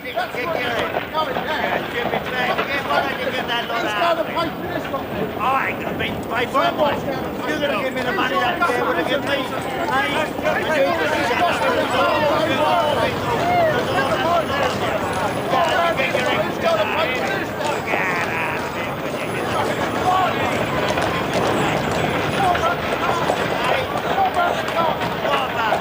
anything to kick your head. Jimmy Bag, again, why don't you get that lot out of me? All right, I mean, pay for it, what? You're going to give me the money that you're able to give me, eh? And you just shut up and get your extra money. Get out of here with you. What about?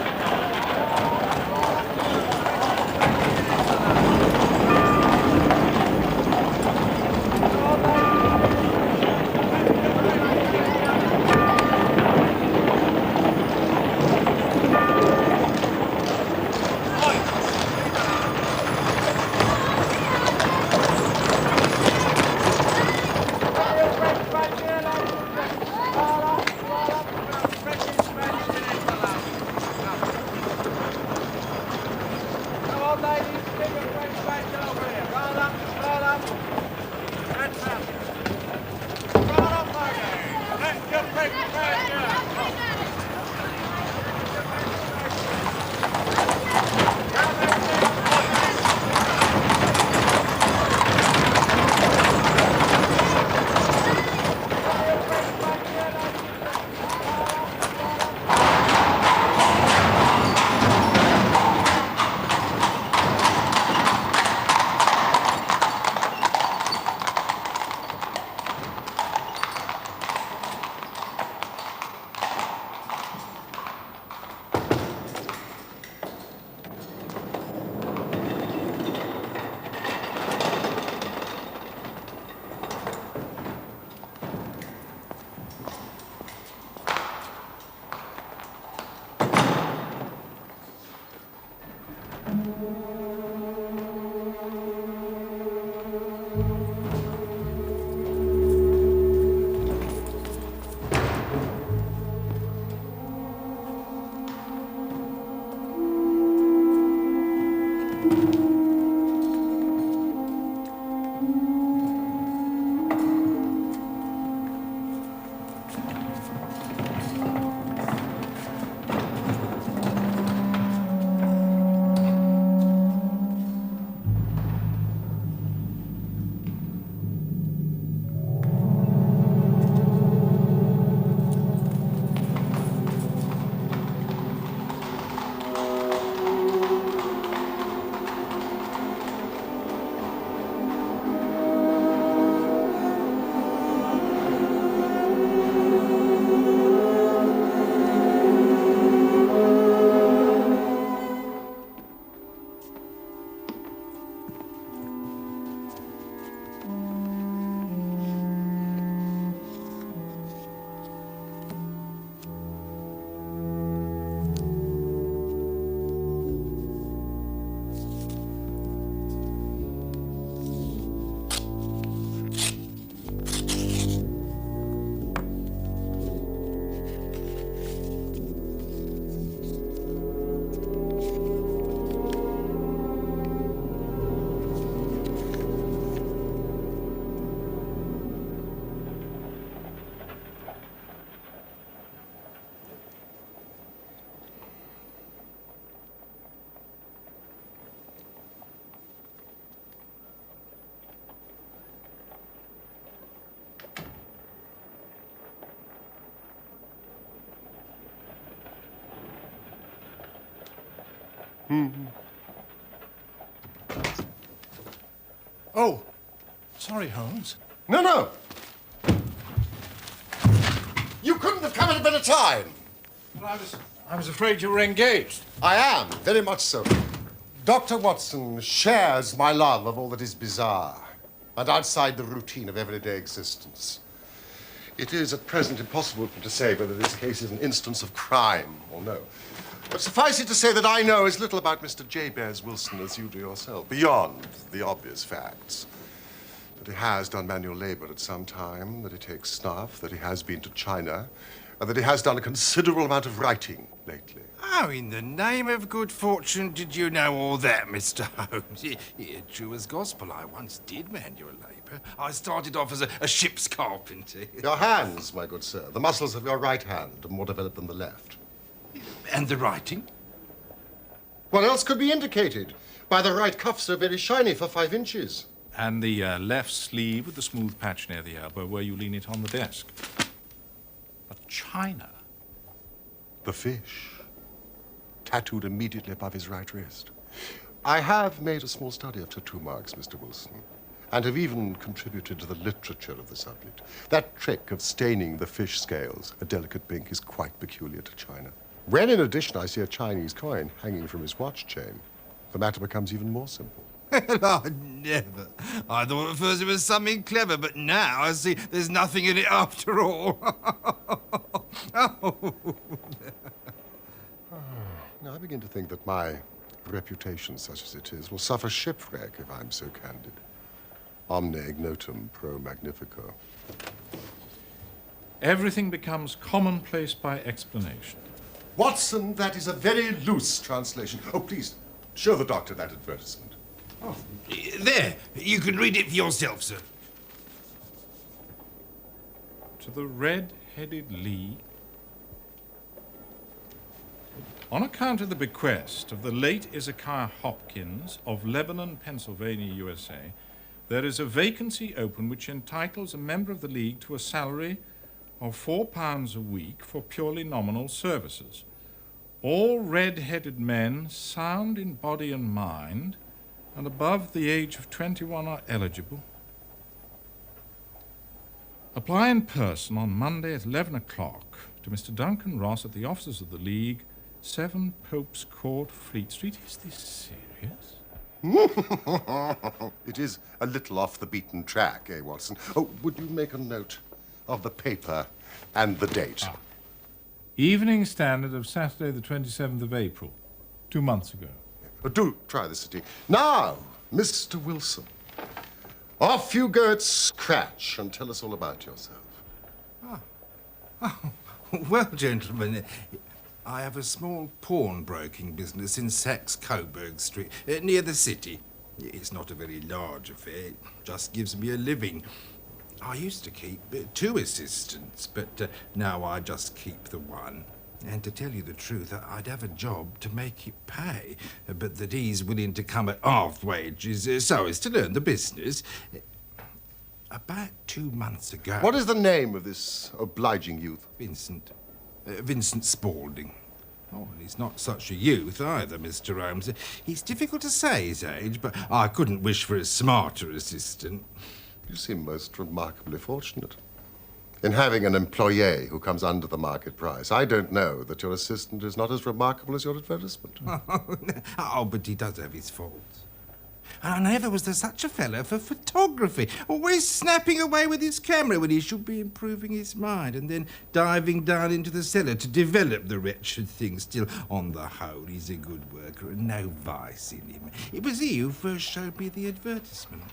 Oh, sorry, Holmes. No, no. You couldn't have come at a better time. Well, I was afraid you were engaged. I am, very much so. Dr. Watson shares my love of all that is bizarre and outside the routine of everyday existence. It is at present impossible for me to say whether this case is an instance of crime or no. But suffice it to say that I know as little about Mr. Jabez Wilson as you do yourself, beyond the obvious facts. That he has done manual labor at some time, that he takes snuff, that he has been to China, and that he has done a considerable amount of writing lately. How in the name of good fortune did you know all that, Mr. Holmes? Yeah, true as gospel. I once did manual labor. I started off as a ship's carpenter. Your hands, my good sir. The muscles of your right hand are more developed than the left. And the writing? What else could be indicated? By the right cuff, so very shiny for 5 inches. And the left sleeve with the smooth patch near the elbow where you lean it on the desk. But China. The fish, tattooed immediately above his right wrist. I have made a small study of tattoo marks, Mr. Wilson, and have even contributed to the literature of the subject. That trick of staining the fish scales a delicate pink is quite peculiar to China. When, in addition, I see a Chinese coin hanging from his watch chain, the matter becomes even more simple. Oh, never. I thought at first it was something clever, but now I see there's nothing in it after all. Oh. Now, I begin to think that my reputation, such as it is, will suffer shipwreck if I'm so candid. Omne ignotum pro magnifico. Everything becomes commonplace by explanation. Watson, that is a very loose translation. Oh, please, show the doctor that advertisement. Oh, there. You can read it for yourself, sir. To the Red-Headed League. On account of the bequest of the late Ezekiah Hopkins of Lebanon, Pennsylvania, USA, there is a vacancy open which entitles a member of the League to a salary of £4 a week for purely nominal services. All red-headed men, sound in body and mind, and above the age of 21 are eligible. Apply in person on Monday at 11 o'clock to Mr. Duncan Ross at the offices of the League, 7 Pope's Court, Fleet Street. Is this serious? It is a little off the beaten track, eh, Watson? Oh, would you make a note of the paper and the date? Evening Standard of Saturday the 27th of April, 2 months ago. Do try the city. Now, Mr. Wilson, off you go at scratch and tell us all about yourself. Oh, well, gentlemen, I have a small pawnbroking business in Saxe-Coburg Street, near the city. It's not a very large affair, it just gives me a living. I used to keep 2 assistants, but now I just keep the one. And to tell you the truth, I'd have a job to make it pay, but that he's willing to come at half wages so as to learn the business. About 2 months ago... What is the name of this obliging youth? Vincent. Vincent Spaulding. Oh, and he's not such a youth either, Mr. Holmes. He's difficult to say his age, but I couldn't wish for a smarter assistant. You seem most remarkably fortunate in having an employee who comes under the market price. I don't know that your assistant is not as remarkable as your advertisement. Oh, but he does have his faults. And never was there such a fellow for photography, always snapping away with his camera when he should be improving his mind, and then diving down into the cellar to develop the wretched thing. Still, on the whole, he's a good worker and no vice in him. It was he who first showed me the advertisement.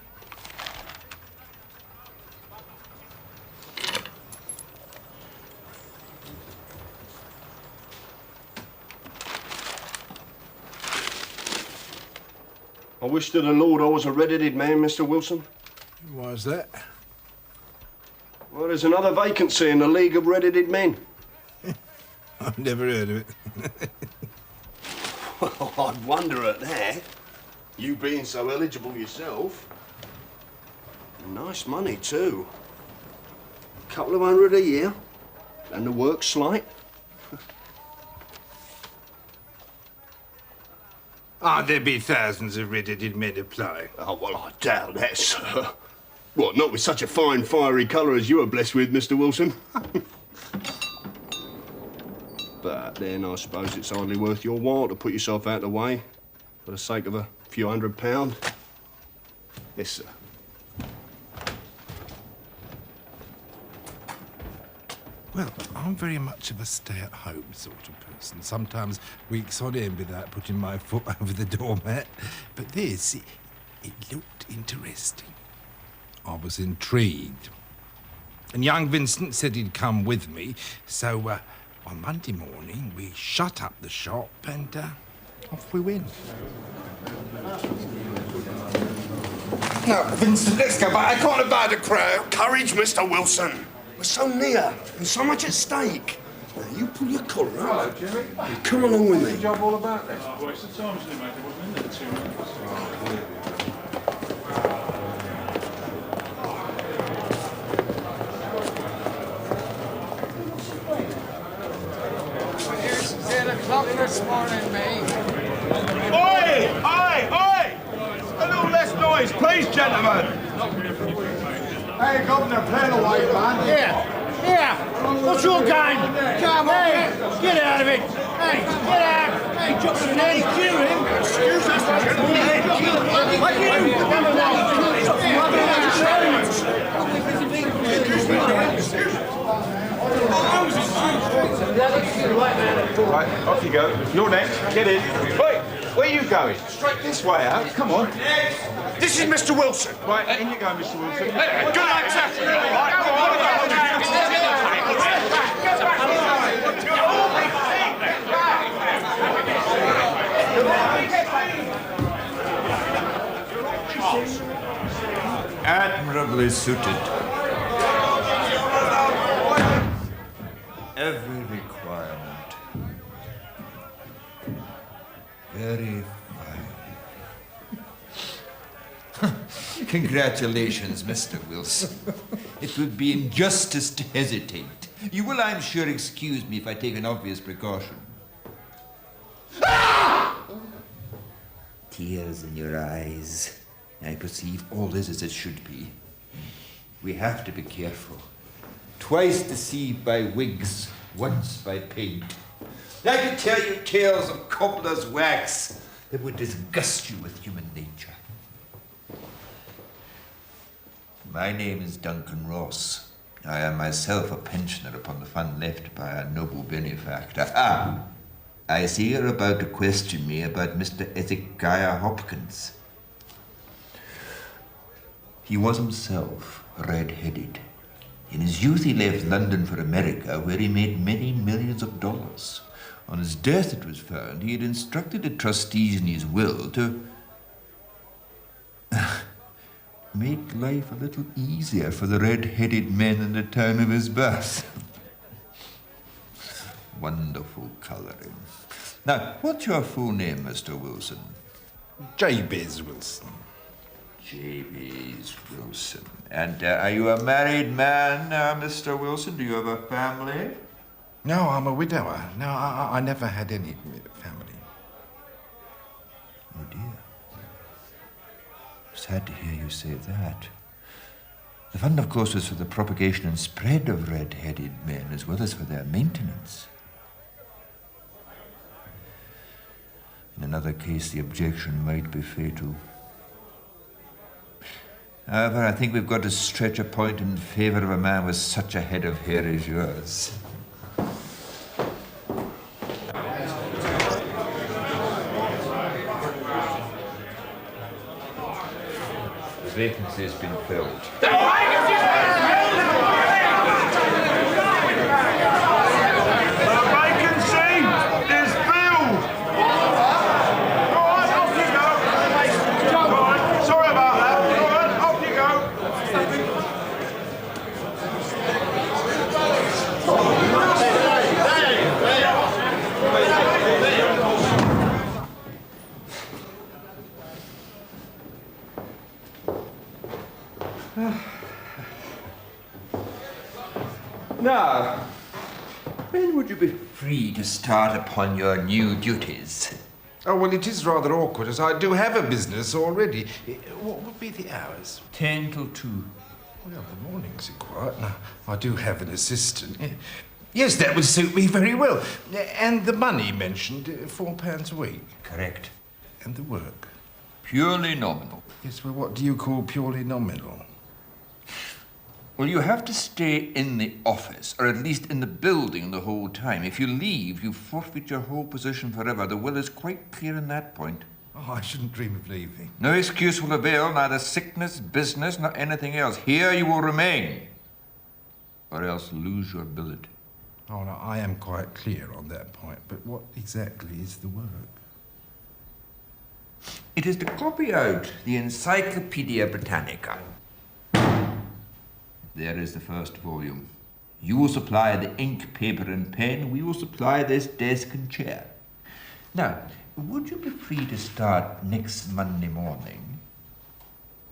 I wish to the Lord I was a red-headed man, Mr. Wilson. Why's that? Well, there's another vacancy in the League of Red-Headed Men. I've never heard of it. Well, I'd wonder at that. You being so eligible yourself. Nice money, too. A couple of $100 a year. And the work's slight. There'd be thousands of red-headed men applying. Oh, well, I doubt that, sir. What, not with such a fine, fiery colour as you are blessed with, Mr. Wilson? But then I suppose it's hardly worth your while to put yourself out of the way for the sake of a few £100. Yes, sir. Well, I'm very much of a stay-at-home sort of person. Sometimes weeks on end without putting my foot over the doormat. But this, it looked interesting. I was intrigued. And young Vincent said he'd come with me. So on Monday morning, we shut up the shop and off we went. No, Vincent, let's go back. I can't abide a crowd. Courage, Mr. Wilson. We're so near and so much at stake. You pull your collar Hello, up. Jimmy. You come along with What's the me. job all about then? Well, it's the times limit. I wasn't in there 2 minutes. It's 8 o'clock this morning, mate. Oi! Oi! Oi! A little less noise, please, gentlemen. Hey, Governor, play the white man. Here! What's your game? Come on! Hey, get out of it! Hey, get out! Hey, Johnson, hey, cue him! Excuse us, Right, off you go. You're next. Get in. Wait, where are you going? Straight this way out. Come on. This is Mr. Wilson. Right, in you go, Mr. Wilson. Good night, sir. Admirably suited. Every requirement. Very fine. Congratulations, Mr. Wilson. It would be injustice to hesitate. You will, I'm sure, excuse me if I take an obvious precaution. Tears in your eyes. I perceive all is as it should be. We have to be careful. Twice deceived by wigs, once by paint. I could tell you tales of cobbler's wax that would disgust you with human nature. My name is Duncan Ross. I am myself a pensioner upon the fund left by a noble benefactor. I see you're about to question me about Mr. Ezekiah Hopkins. He was himself red-headed. In his youth, he left London for America, where he made many millions of dollars. On his death, it was found, he had instructed the trustees in his will to make life a little easier for the red-headed men in the town of his birth. Wonderful colouring. Now, what's your full name, Mr. Wilson? Jabez Wilson. Jabez Wilson. And are you a married man, Mr. Wilson? Do you have a family? No, I'm a widower. No, I never had any family. Oh, dear. Sad to hear you say that. The fund, of course, was for the propagation and spread of red-headed men, as well as for their maintenance. In another case, the objection might be fatal. However, I think we've got to stretch a point in favor of a man with such a head of hair as yours. The vacancy has been filled. Now, when would you be free to start upon your new duties? Oh, well, it is rather awkward, as I do have a business already. What would be the hours? 10 till 2. Well, the mornings are quiet. Now, I do have an assistant. Yes, that would suit me very well. And the money mentioned, £4 a week. Correct. And the work? Purely nominal. Yes, well, what do you call purely nominal? Well, you have to stay in the office, or at least in the building the whole time. If you leave, you forfeit your whole position forever. The will is quite clear on that point. Oh, I shouldn't dream of leaving. No excuse will avail, neither sickness, business, nor anything else. Here you will remain, or else lose your billet. Oh, no, I am quite clear on that point, but what exactly is the work? It is to copy out the Encyclopedia Britannica. There is the first volume. You will supply the ink, paper, and pen. We will supply this desk and chair. Now, would you be free to start next Monday morning?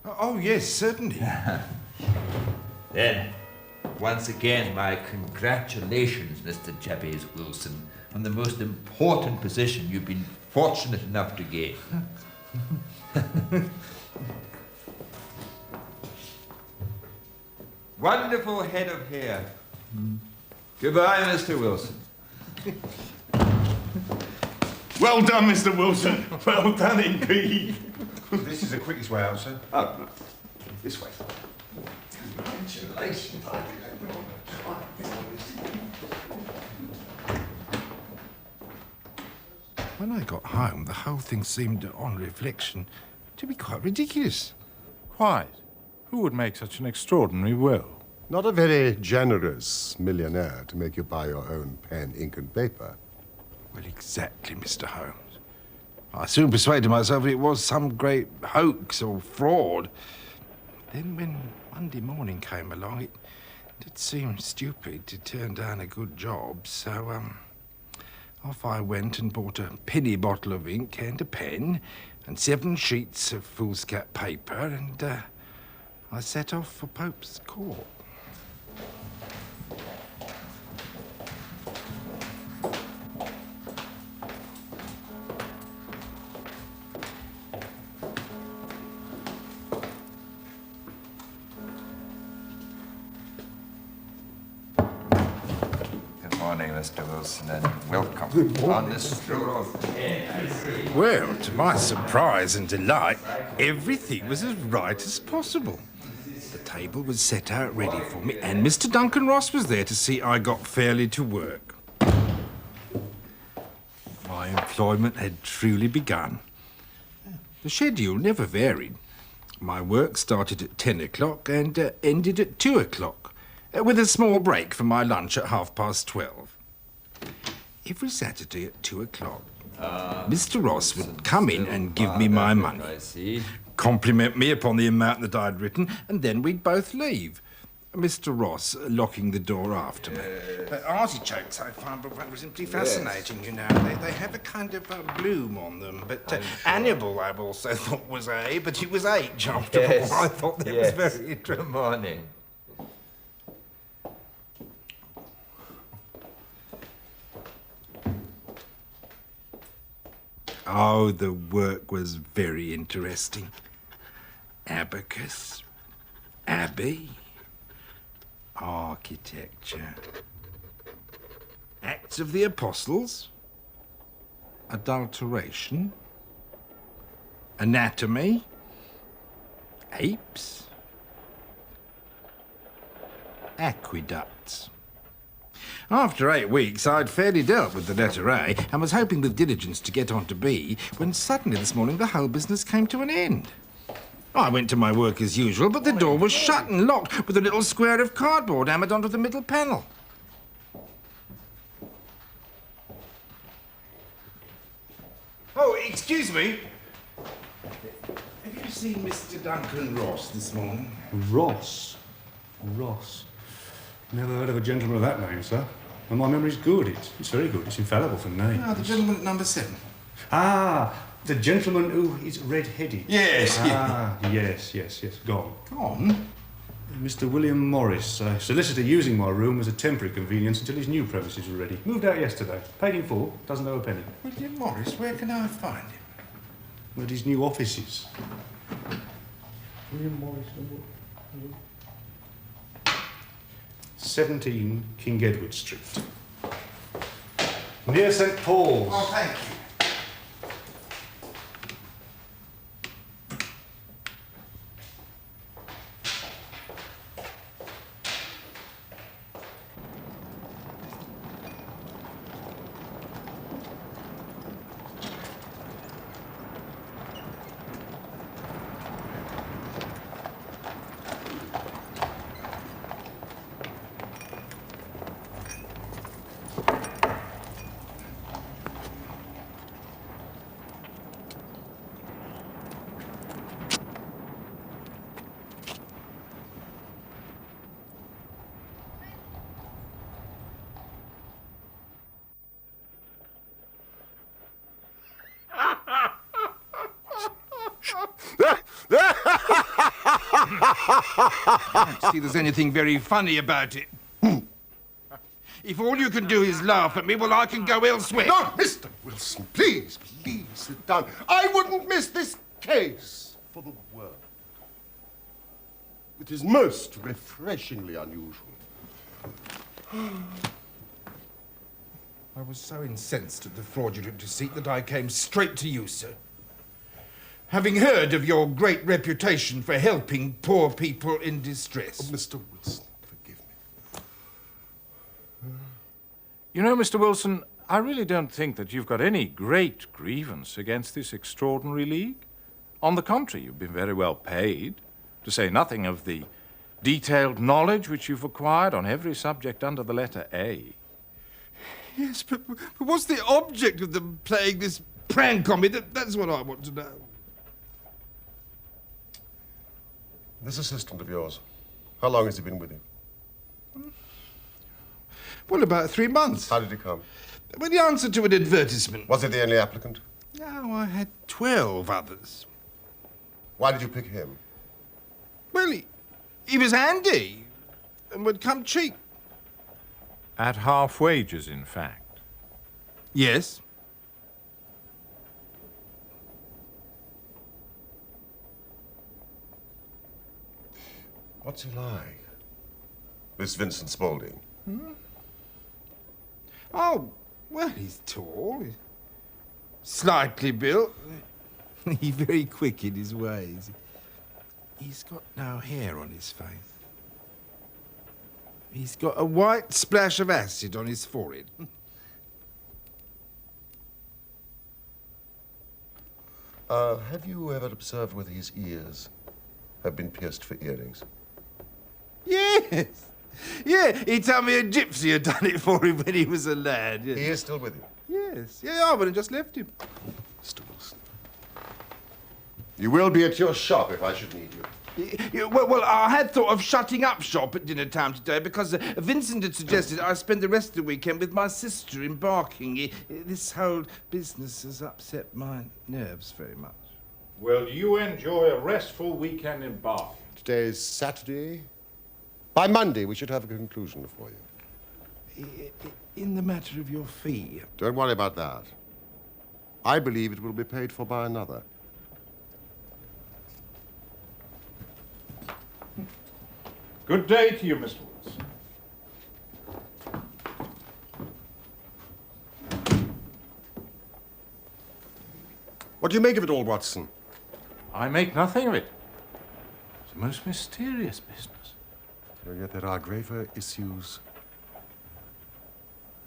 Oh, yes, certainly. Then, once again, my congratulations, Mr. Jabez Wilson, on the most important position you've been fortunate enough to gain. Wonderful head of hair. Goodbye, Mr. Wilson. Well done, Mr. Wilson. Well done indeed. This is the quickest way out, sir. Oh, this way. Congratulations. When I got home, the whole thing seemed, on reflection, to be quite ridiculous. Quite. Who would make such an extraordinary will? Not a very generous millionaire to make you buy your own pen, ink, and paper. Well, exactly, Mr. Holmes. I soon persuaded myself it was some great hoax or fraud. Then when Monday morning came along, it did seem stupid to turn down a good job, so, off I went and bought a penny bottle of ink and a pen and 7 sheets of foolscap paper, and I set off for Pope's Court. Good morning, Mr. Wilson, and welcome on this tour of air. Well, to my surprise and delight, everything was as right as possible. The table was set out ready for me, and Mr. Duncan Ross was there to see I got fairly to work. My employment had truly begun. The schedule never varied. My work started at 10 o'clock and ended at 2 o'clock, with a small break for my lunch at 12:30. Every Saturday at 2 o'clock, Mr. Ross would come in and give me my money, I see. compliment me upon the amount that I'd written, and then we'd both leave. Mr. Ross locking the door after me. Artichokes, I find, were simply fascinating, you know. They have a kind of bloom on them. But amiable, I also thought was A, but it was H after all. I thought that was very interesting. Good morning. Oh, the work was very interesting. Abacus, abbey, architecture, Acts of the Apostles, adulteration, anatomy, apes, aqueducts. After 8 weeks, I'd fairly dealt with the letter A and was hoping with diligence to get on to B, when suddenly this morning the whole business came to an end. I went to my work as usual, but the door was shut and locked with a little square of cardboard hammered onto the middle panel. Oh, excuse me. Have you seen Mr. Duncan Ross this morning? Ross? Ross? Never heard of a gentleman of that name, sir. And my memory's good. It's very good. It's infallible for names. Ah, the gentleman at number 7. Ah, the gentleman who is red-headed. Yes. Ah, yes. Gone. Gone? Mr. William Morris, a solicitor using my room as a temporary convenience until his new premises were ready. Moved out yesterday. Paid in full. Doesn't owe a penny. William Morris, where can I find him? At his new offices. William Morris, 17 King Edward Street. Near St. Paul's. Oh, thank you. I don't see there's anything very funny about it. If all you can do is laugh at me, well, I can go elsewhere. No, Mr. Wilson, please, please sit down. I wouldn't miss this case for the world. It is most refreshingly unusual. I was so incensed at the fraudulent deceit that I came straight to you, sir. Having heard of your great reputation for helping poor people in distress. Oh, Mr. Wilson, forgive me. You know, Mr. Wilson, I really don't think that you've got any great grievance against this extraordinary league. On the contrary, you've been very well paid, to say nothing of the detailed knowledge which you've acquired on every subject under the letter A. Yes, but what's the object of them playing this prank on me? That's what I want to know. This assistant of yours, how long has he been with you? Well, about 3 months. How did he come? Well, he answered to an advertisement. Was he the only applicant? No, I had 12 others. Why did you pick him? Well, he was handy and would come cheap. At half wages, in fact. Yes. What's he like? This Vincent Spaulding? Oh, well, he's tall, he's slightly built. He's very quick in his ways. He's got no hair on his face. He's got a white splash of acid on his forehead. Have you ever observed whether his ears have been pierced for earrings? Yes. Yeah, he told me a gypsy had done it for him when he was a lad. Yes. He is still with you? Yes. Yeah, I would have just left him. Mr. Wilson. You will be at your shop if I should need you. Well, I had thought of shutting up shop at dinner time today because Vincent had suggested I spend the rest of the weekend with my sister in Barking. This whole business has upset my nerves very much. Well, you enjoy a restful weekend in Bath. Today's Saturday. By Monday, we should have a conclusion for you. In the matter of your fee. Don't worry about that. I believe it will be paid for by another. Good day to you, Mr. Wilson. What do you make of it all, Watson? I make nothing of it. It's a most mysterious business. And yet there are graver issues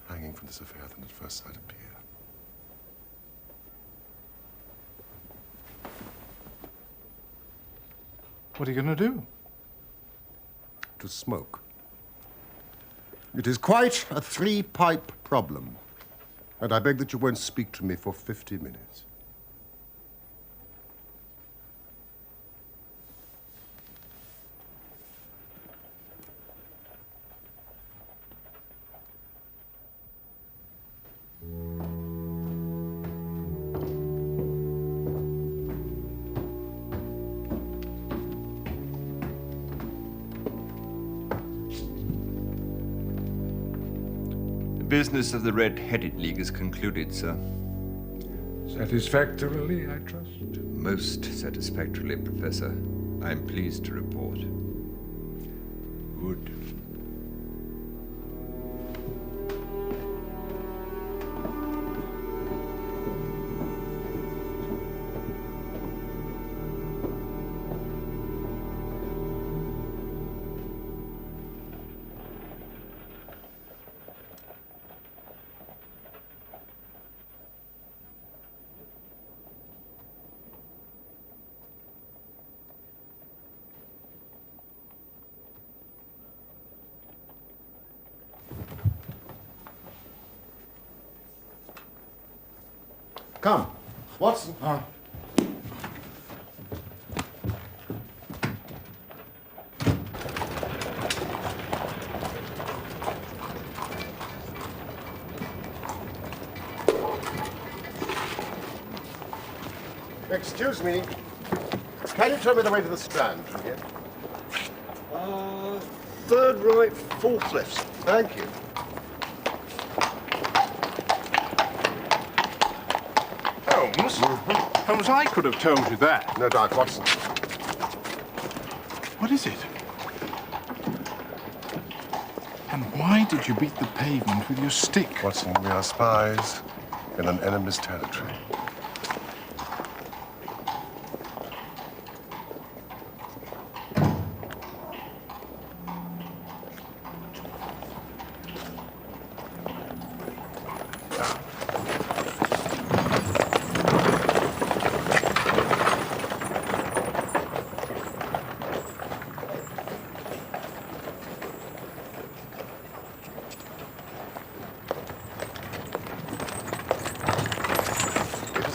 hanging from this affair than at first sight appear. What are you going to do? To smoke. It is quite a three-pipe problem, and I beg that you won't speak to me for 50 minutes. The business of the Red-Headed League is concluded, sir. Satisfactorily, I trust? Most satisfactorily, Professor. I'm pleased to report. Good. Come, Watson. Excuse me. Can you tell me the way to the Strand from here? Third right, fourth left. Thank you. Holmes? Holmes, I could have told you that. No doubt, Watson. What is it? And why did you beat the pavement with your stick? Watson, we are spies in an enemy's territory.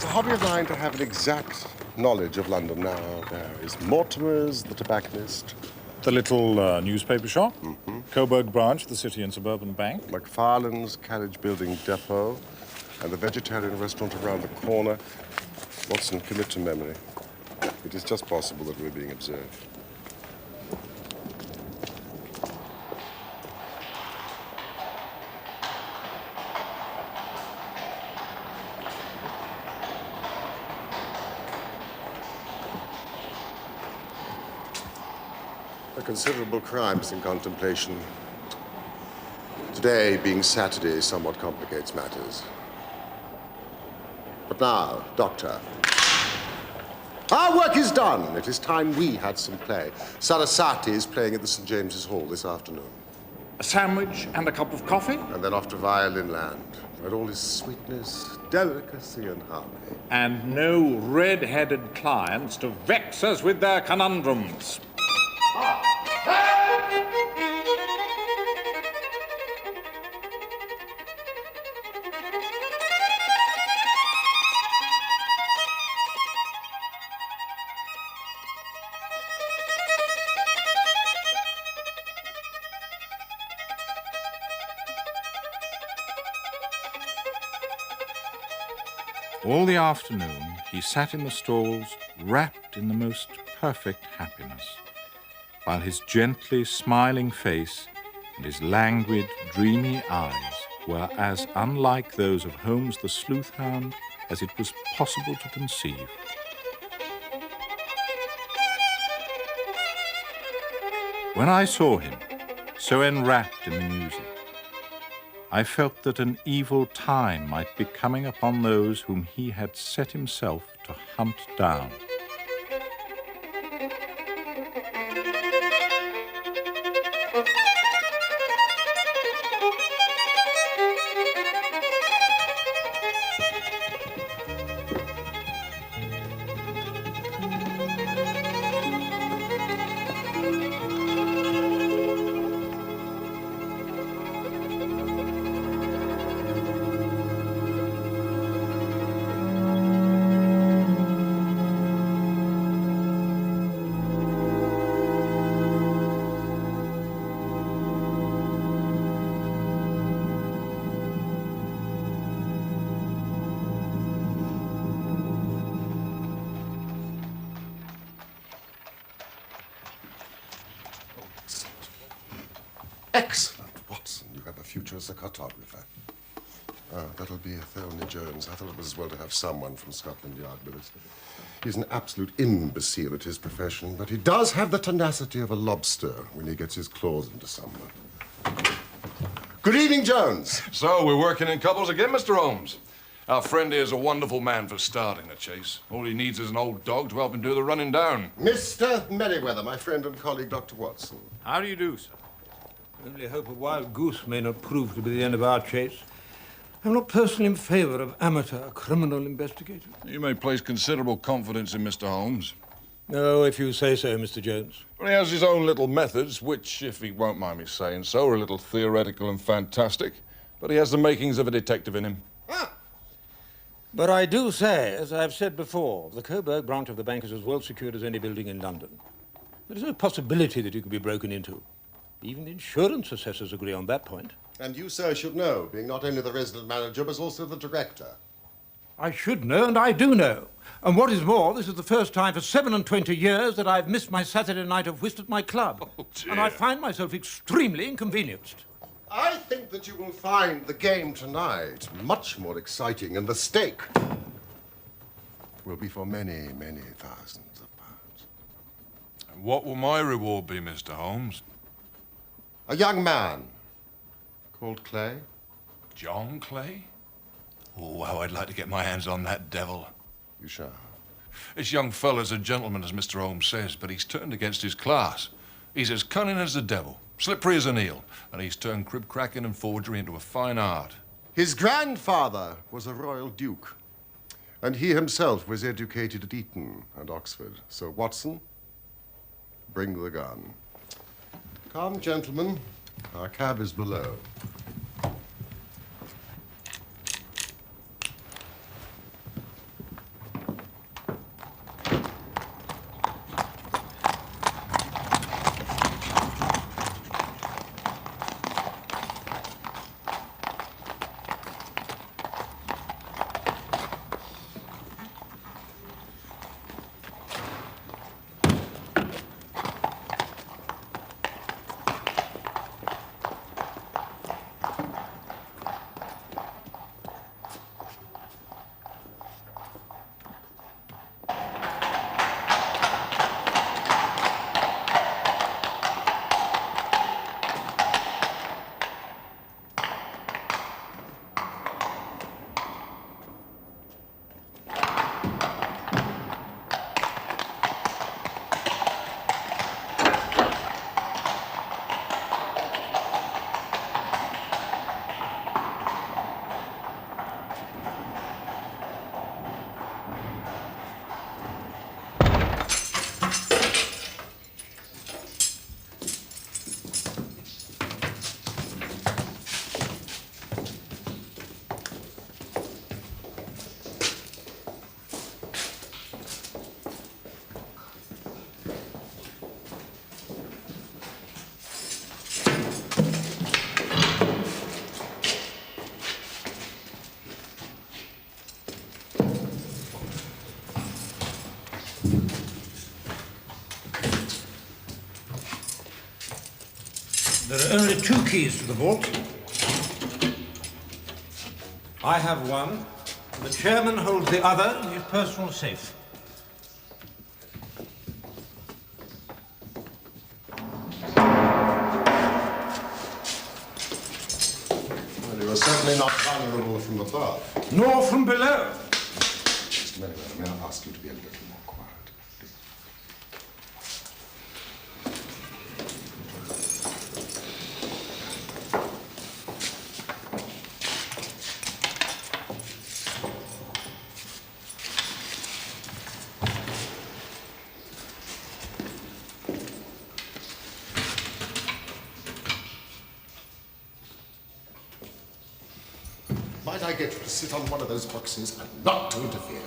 Hobby of mine to have an exact knowledge of London. Now, there is Mortimer's, the tobacconist. The little newspaper shop? Mm-hmm. Coburg branch, the City and Suburban Bank. McFarlane's carriage building depot. And the vegetarian restaurant around the corner. Watson, commit to memory. It is just possible that we're being observed. A considerable crime is in contemplation. Today, being Saturday, somewhat complicates matters. But now, Doctor, our work is done. It is time we had some play. Sarasate is playing at the St. James's Hall this afternoon. A sandwich and a cup of coffee? And then off to Violin Land, where all is sweetness, delicacy, and harmony. And no red-headed clients to vex us with their conundrums. All the afternoon, he sat in the stalls, wrapped in the most perfect happiness, while his gently smiling face and his languid, dreamy eyes were as unlike those of Holmes the sleuth hound as it was possible to conceive. When I saw him, so enwrapped in the music, I felt that an evil time might be coming upon those whom he had set himself to hunt down. Excellent, Watson. You have a future as a cartographer. That'll be Thelmy Jones. I thought it was as well to have someone from Scotland Yard with us. He's an absolute imbecile at his profession, but he does have the tenacity of a lobster when he gets his claws into someone. Good evening, Jones. So, we're working in couples again, Mr. Holmes. Our friend here is a wonderful man for starting a chase. All he needs is an old dog to help him do the running down. Mr. Merriweather, my friend and colleague, Dr. Watson. How do you do, sir? Only hope a wild goose may not prove to be the end of our chase. I'm not personally in favor of amateur criminal investigators. You may place considerable confidence in Mr. Holmes. Oh, if you say so, Mr. Jones. Well, he has his own little methods, which, if he won't mind me saying so, are a little theoretical and fantastic. But he has the makings of a detective in him. But I do say, as I've said before, the Coburg branch of the bank is as well secured as any building in London. There is no possibility that you could be broken into. Even the insurance assessors agree on that point. And you, sir, should know, being not only the resident manager, but also the director. I should know, and I do know. And what is more, this is the first time for 27 years that I've missed my Saturday night of whist at my club. Oh, dear. And I find myself extremely inconvenienced. I think that you will find the game tonight much more exciting, and the stake will be for many, many thousands of pounds. And what will my reward be, Mr. Holmes? A young man called Clay. John Clay? Oh, how I'd like to get my hands on that devil. You shall. This young fella's a gentleman, as Mr. Holmes says, but he's turned against his class. He's as cunning as the devil, slippery as an eel, and he's turned crib-cracking and forgery into a fine art. His grandfather was a royal duke, and he himself was educated at Eton and Oxford. So, Watson, bring the gun. Come, gentlemen. Our cab is below. There are only 2 keys to the vault. I have one. The chairman holds the other in his personal safe. Well, you are certainly not vulnerable from above. Nor from below. Mr. Merriweather, may I ask you to be a little more quiet? Might I get you to sit on one of those boxes and not to interfere?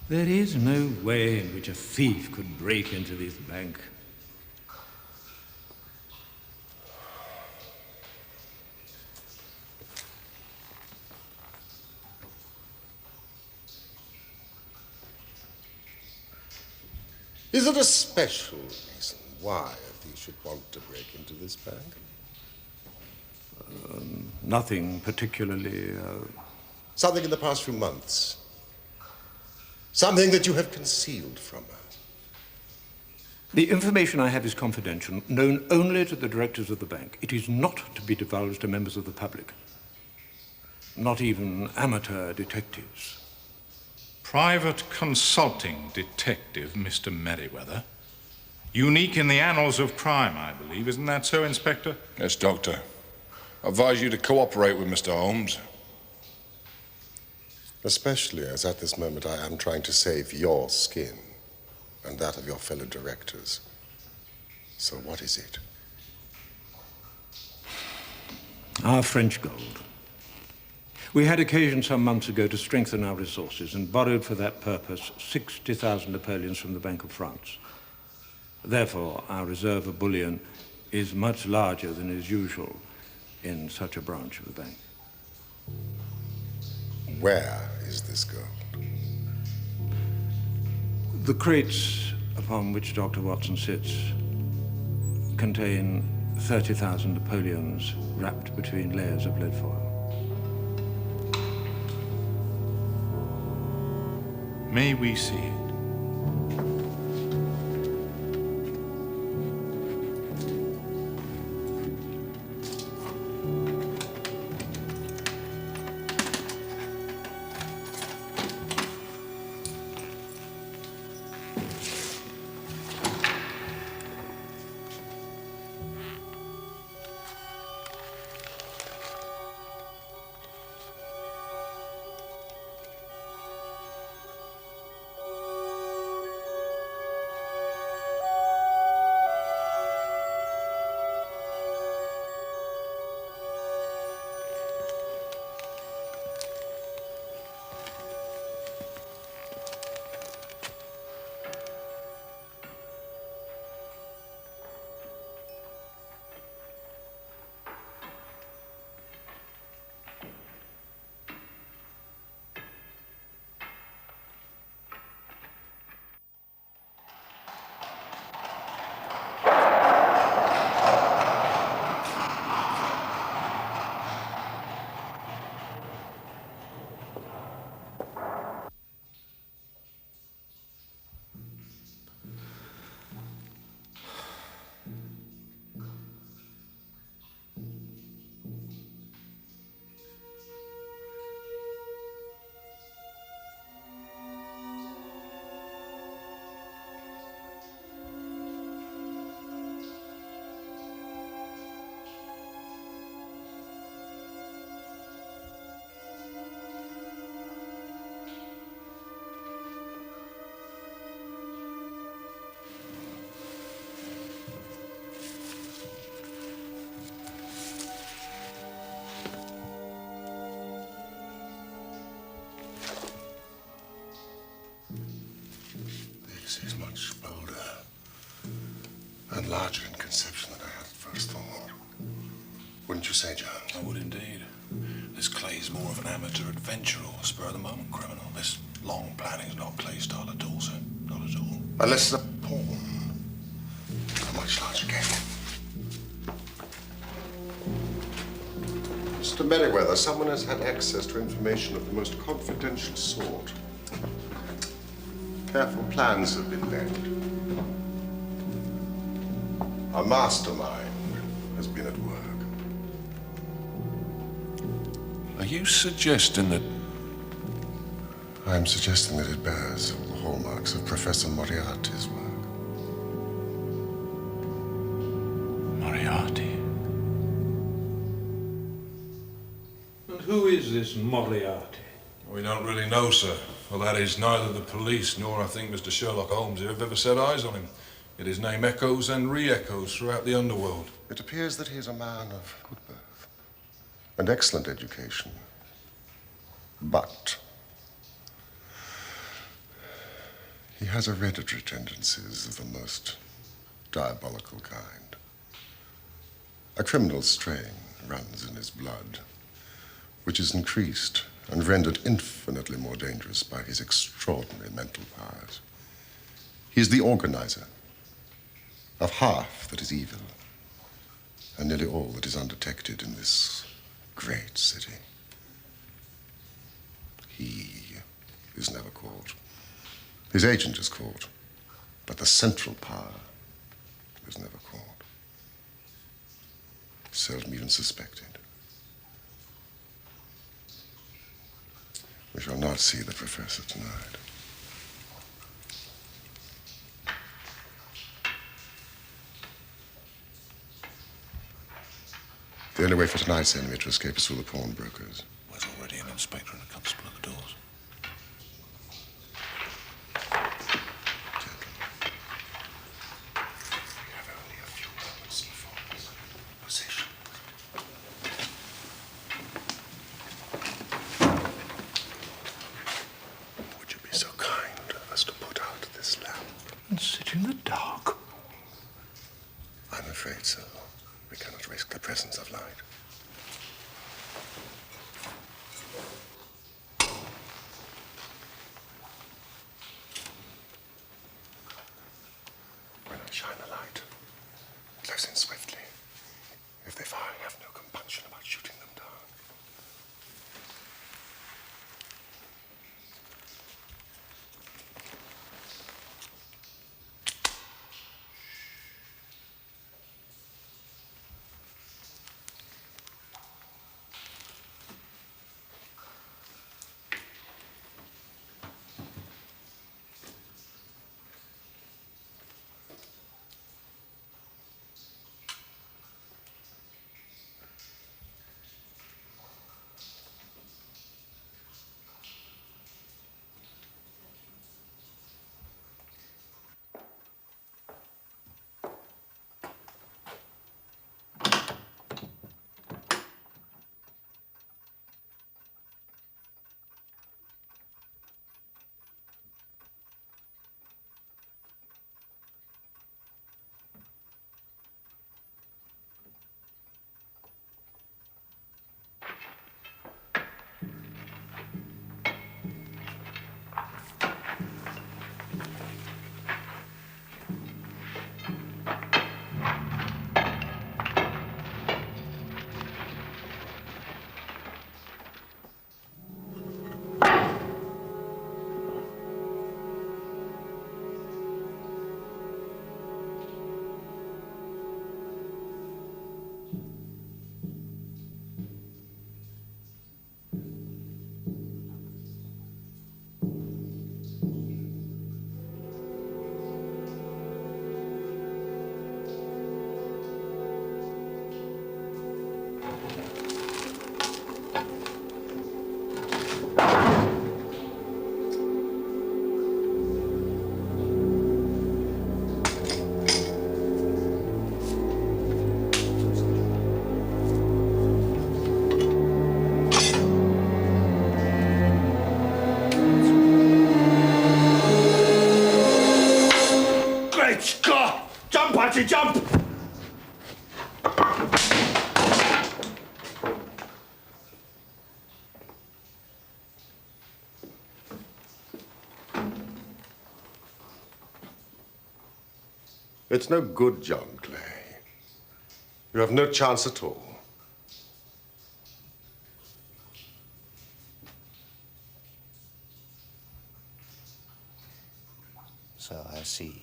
There is no way in which a thief could break into this bank. Is it a special reason why a thief should want to break into this bank? Nothing particularly. Something in the past few months? Something that you have concealed from us? The information I have is confidential, known only to the directors of the bank. It is not to be divulged to members of the public, not even amateur detectives. Private consulting detective, Mr. Merriweather. Unique in the annals of crime, I believe. Isn't that so, Inspector? Yes, Doctor. I advise you to cooperate with Mr. Holmes. Especially as at this moment I am trying to save your skin and that of your fellow directors. So what is it? Our French gold. We had occasion some months ago to strengthen our resources and borrowed for that purpose 60,000 Napoleons from the Bank of France. Therefore, our reserve of bullion is much larger than is usual in such a branch of the bank. Where is this gold? The crates upon which Dr. Watson sits contain 30,000 Napoleons wrapped between layers of lead foil. May we see it? This is much bolder and larger in conception than I had at first thought. Wouldn't you say, Jones? I would indeed. This Clay's more of an amateur adventurer or spur-of-the-moment criminal. This long planning's not Clay's style at all, sir. Not at all. Unless it's a pawn. A much larger game. Mr. Merriweather, someone has had access to information of the most confidential sort. Careful plans have been laid. A mastermind has been at work. Are you suggesting that... I'm suggesting that it bears all the hallmarks of Professor Moriarty's work. Moriarty? And who is this Moriarty? We don't really know, sir. Well, that is, neither the police nor, I think, Mr. Sherlock Holmes here have ever set eyes on him. Yet his name echoes and re-echoes throughout the underworld. It appears that he is a man of good birth and excellent education. But he has hereditary tendencies of the most diabolical kind. A criminal strain runs in his blood, which is increased and rendered infinitely more dangerous by his extraordinary mental powers. He is the organizer of half that is evil and nearly all that is undetected in this great city. He is never caught. His agent is caught, but the central power is never caught. Seldom even suspected. We shall not see the professor tonight. The only way for tonight's enemy to escape is through the pawnbrokers. There's already an inspector and a constable at the doors. We have only a few moments before this position. so. We cannot risk the presence of light. When I shine a light, close in swiftly. If they fire, I have no compunction about shooting them down. Jump! It's no good, John Clay. You have no chance at all. So I see.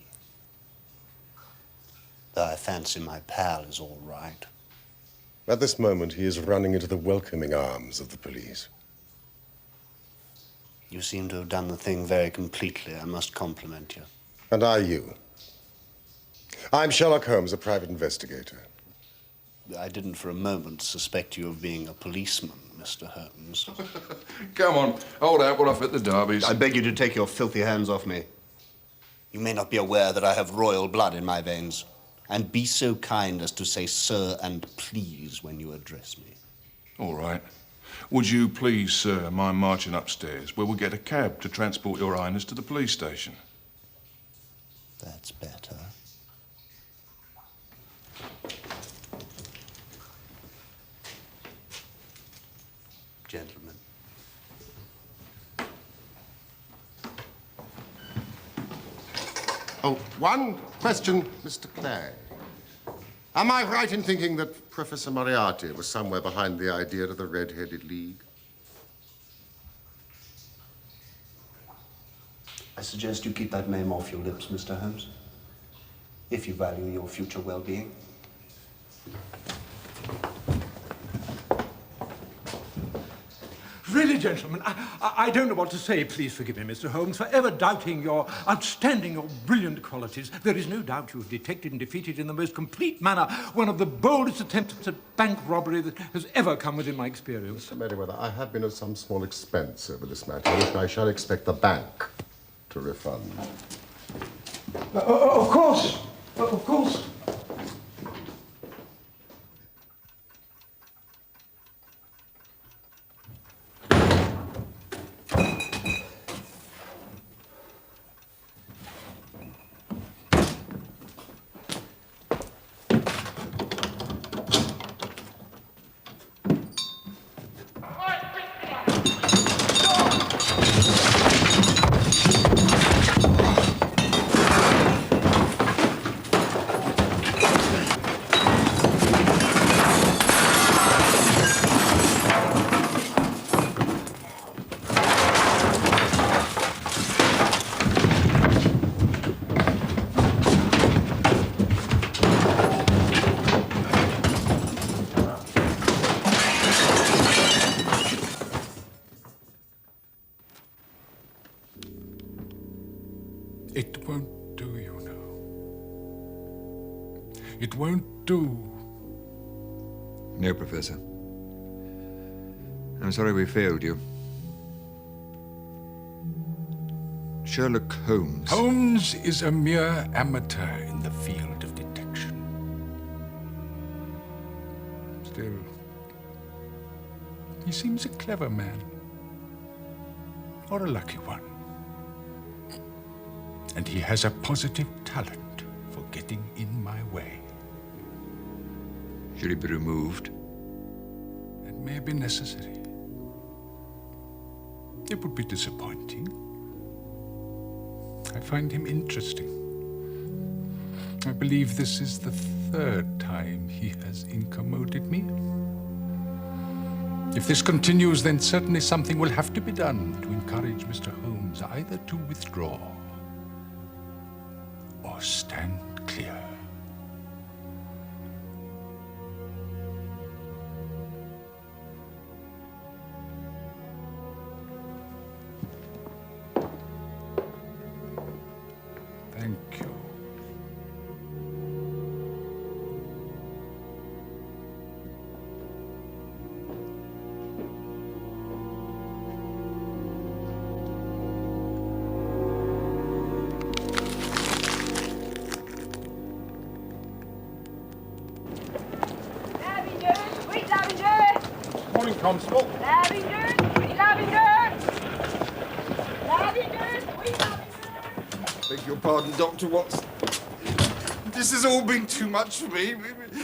Though I fancy my pal is all right. At this moment, he is running into the welcoming arms of the police. You seem to have done the thing very completely. I must compliment you. And I you. I'm Sherlock Holmes, a private investigator. I didn't for a moment suspect you of being a policeman, Mr. Holmes. Come on, hold out while I fit the derbies. I beg you to take your filthy hands off me. You may not be aware that I have royal blood in my veins. And be so kind as to say sir and please when you address me. All right. Would you please, sir, mind marching upstairs where we'll get a cab to transport your highness to the police station? That's better. Gentlemen. Oh, one question, Mr. Clay. Am I right in thinking that Professor Moriarty was somewhere behind the idea of the Red-Headed League? I suggest you keep that name off your lips, Mr. Holmes, if you value your future well-being. Really, gentlemen, I don't know what to say. Please forgive me, Mr. Holmes, for ever doubting your outstanding, your brilliant qualities. There is no doubt you have detected and defeated in the most complete manner one of the boldest attempts at bank robbery that has ever come within my experience. Mr. Merriweather, I have been at some small expense over this matter, which I shall expect the bank to refund. Of course. Of course. It won't do, you know. It won't do. No, Professor. I'm sorry we failed you. Sherlock Holmes. Holmes is a mere amateur in the field of detection. Still, he seems a clever man. Or a lucky one. And he has a positive talent for getting in my way. Should he be removed? It may be necessary. It would be disappointing. I find him interesting. I believe this is the third time he has incommoded me. If this continues, then certainly something will have to be done to encourage Mr. Holmes either to withdraw or stand clear. Thank you. Morning, Constable. Lavender, sweet lavender. Lavender, sweet lavender. Beg your pardon, Dr. Watson. This has all been too much for me.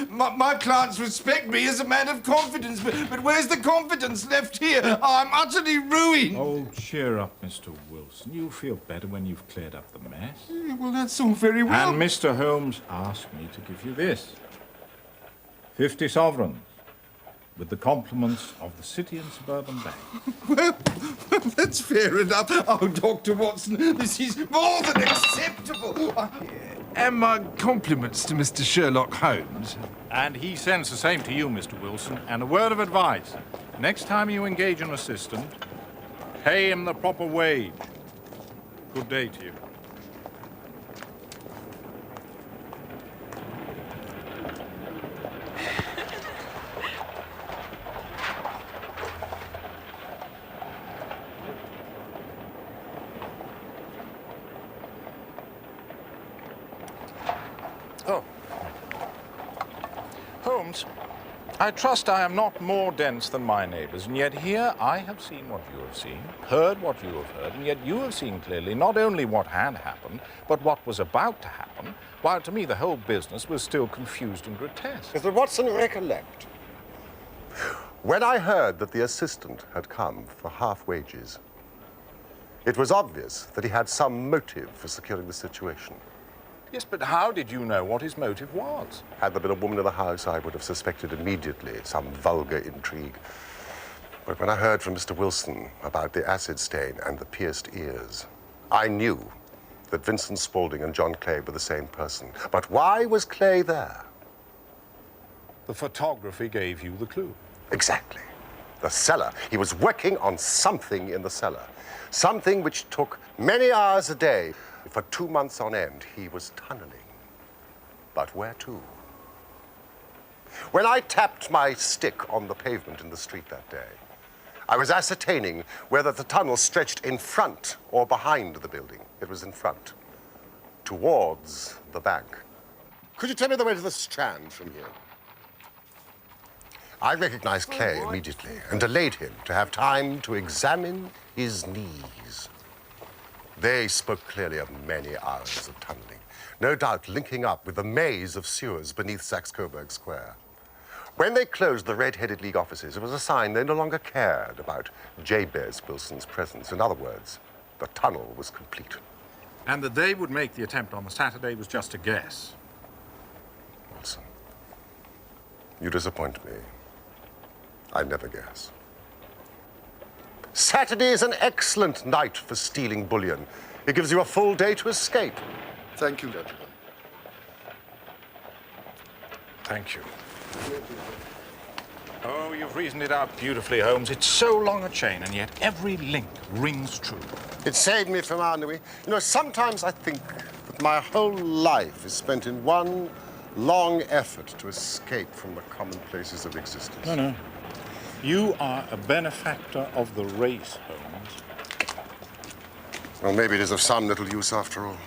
My clients respect me as a man of confidence, but where's the confidence left here? I'm utterly ruined. Oh, cheer up, Mr. Wilson. You'll feel better when you've cleared up the mess. Well, that's all very well. And Mr. Holmes asked me to give you this. 50 sovereigns, with the compliments of the City and Suburban Bank. Well, that's fair enough. Oh, Dr. Watson, this is more than acceptable. And my compliments to Mr. Sherlock Holmes. And he sends the same to you, Mr. Wilson. And a word of advice. Next time you engage an assistant, pay him the proper wage. Good day to you. Oh. Holmes, I trust I am not more dense than my neighbors, and yet here I have seen what you have seen, heard what you have heard, and yet you have seen clearly not only what had happened, but what was about to happen, while to me the whole business was still confused and grotesque. Mr. Watson, recollect. When I heard that the assistant had come for half wages, it was obvious that he had some motive for securing the situation. Yes, but how did you know what his motive was? Had there been a woman in the house, I would have suspected immediately some vulgar intrigue. But when I heard from Mr. Wilson about the acid stain and the pierced ears, I knew that Vincent Spaulding and John Clay were the same person. But why was Clay there? The photography gave you the clue. Exactly. The cellar. He was working on something in the cellar. Something which took many hours a day. For 2 months on end, he was tunneling. But where to? When I tapped my stick on the pavement in the street that day, I was ascertaining whether the tunnel stretched in front or behind the building. It was in front, towards the bank. Could you tell me the way to the Strand from here? I recognized Clay immediately and delayed him to have time to examine his knees. They spoke clearly of many hours of tunneling, no doubt linking up with the maze of sewers beneath Saxe-Coburg Square. When they closed the Red-Headed League offices, it was a sign they no longer cared about Jabez Wilson's presence. In other words, the tunnel was complete. And that they would make the attempt on the Saturday was just a guess. Wilson, you disappoint me. I never guess. Saturday is an excellent night for stealing bullion. It gives you a full day to escape. Thank you, gentlemen. Thank you. Oh, you've reasoned it out beautifully, Holmes. It's so long a chain, and yet every link rings true. It saved me from ennui. You know, sometimes I think that my whole life is spent in one long effort to escape from the commonplaces of existence. No. You are a benefactor of the race, Holmes. Well, maybe it is of some little use after all.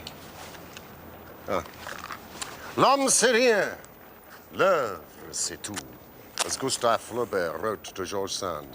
L'homme c'est rien. L'œuvre c'est tout. As Gustave Flaubert wrote to George Sand.